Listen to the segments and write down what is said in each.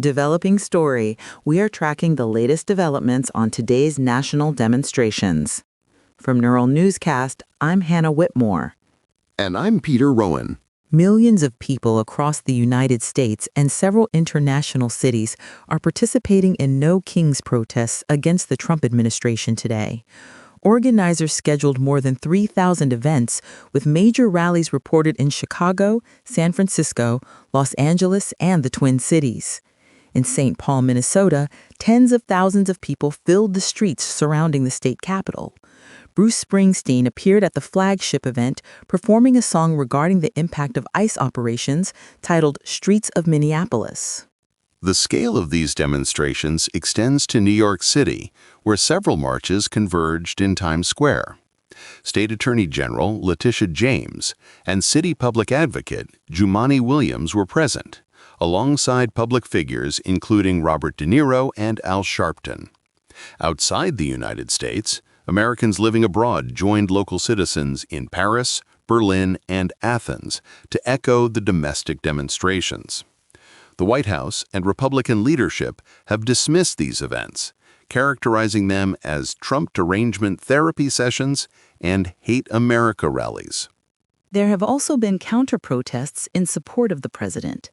Developing Story. We are tracking the latest developments on today's national demonstrations. From Neural Newscast, I'm Hannah Whitmore. And I'm Peter Rowan. Millions of people across the United States and several international cities are participating in No Kings protests against the Trump administration today. Organizers scheduled more than 3,000 events, with major rallies reported in Chicago, San Francisco, Los Angeles, and the Twin Cities. In St. Paul, Minnesota, tens of thousands of people filled the streets surrounding the state capitol. Bruce Springsteen appeared at the flagship event, performing a song regarding the impact of ICE operations titled Streets of Minneapolis. The scale of these demonstrations extends to New York City, where several marches converged in Times Square. State Attorney General Letitia James and City Public Advocate Jumaane Williams were present, alongside public figures including Robert De Niro and Al Sharpton. Outside the United States, Americans living abroad joined local citizens in Paris, Berlin, and Athens to echo the domestic demonstrations. The White House and Republican leadership have dismissed these events, characterizing them as Trump derangement therapy sessions and Hate America rallies. There have also been counter-protests in support of the president.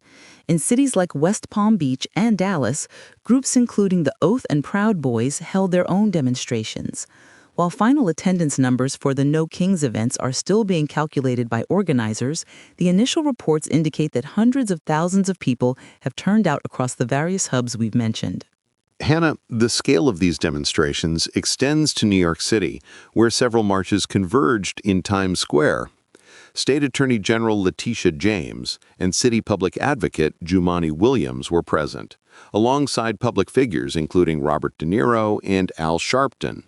In cities like West Palm Beach and Dallas, groups including the Oath and Proud Boys held their own demonstrations. While final attendance numbers for the No Kings events are still being calculated by organizers, the initial reports indicate that hundreds of thousands of people have turned out across the various hubs we've mentioned. Hannah, the scale of these demonstrations extends to New York City, where several marches converged in Times Square. State Attorney General Letitia James and City Public Advocate Jumaane Williams were present, alongside public figures including Robert De Niro and Al Sharpton.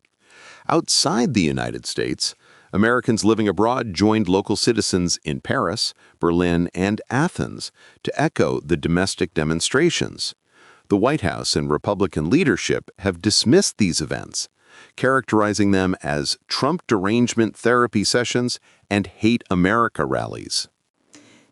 Outside the United States, Americans living abroad joined local citizens in Paris, Berlin, and Athens to echo the domestic demonstrations. The White House and Republican leadership have dismissed these events, characterizing them as Trump derangement therapy sessions and Hate America rallies.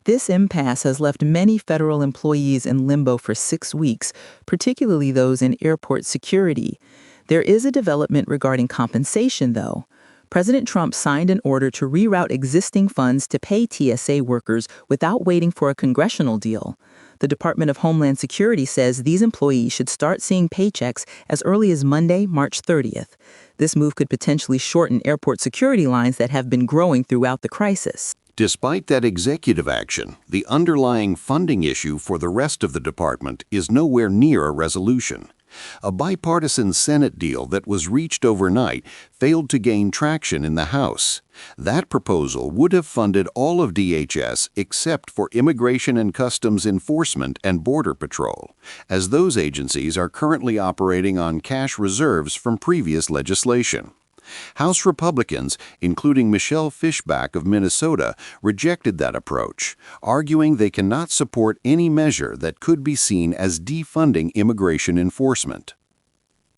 This impasse has left many federal employees in limbo for 6 weeks, particularly those in airport security. There is a development regarding compensation, though. President Trump signed an order to reroute existing funds to pay TSA workers without waiting for a congressional deal. The Department of Homeland Security says these employees should start seeing paychecks as early as Monday, March 30th. This move could potentially shorten airport security lines that have been growing throughout the crisis. Despite that executive action, the underlying funding issue for the rest of the department is nowhere near a resolution. A bipartisan Senate deal that was reached overnight failed to gain traction in the House. That proposal would have funded all of DHS except for Immigration and Customs Enforcement and Border Patrol, as those agencies are currently operating on cash reserves from previous legislation. House Republicans, including Michelle Fishback of Minnesota, rejected that approach, arguing they cannot support any measure that could be seen as defunding immigration enforcement.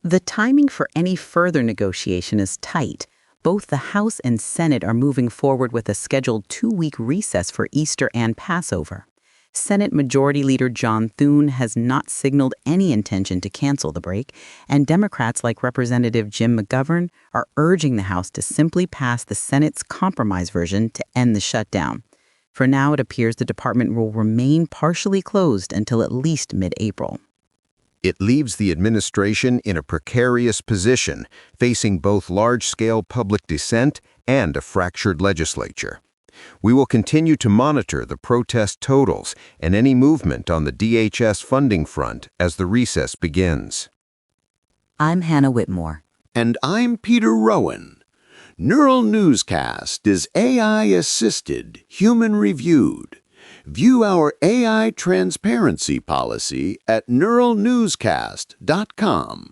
The timing for any further negotiation is tight. Both the House and Senate are moving forward with a scheduled 2-week recess for Easter and Passover. Senate Majority Leader John Thune has not signaled any intention to cancel the break, and Democrats like Representative Jim McGovern are urging the House to simply pass the Senate's compromise version to end the shutdown. For now, it appears the department will remain partially closed until at least mid-April. It leaves the administration in a precarious position, facing both large-scale public dissent and a fractured legislature. We will continue to monitor the protest totals and any movement on the DHS funding front as the recess begins. I'm Hannah Whitmore. And I'm Peter Rowan. Neural Newscast is AI-assisted, human-reviewed. View our AI transparency policy at neuralnewscast.com.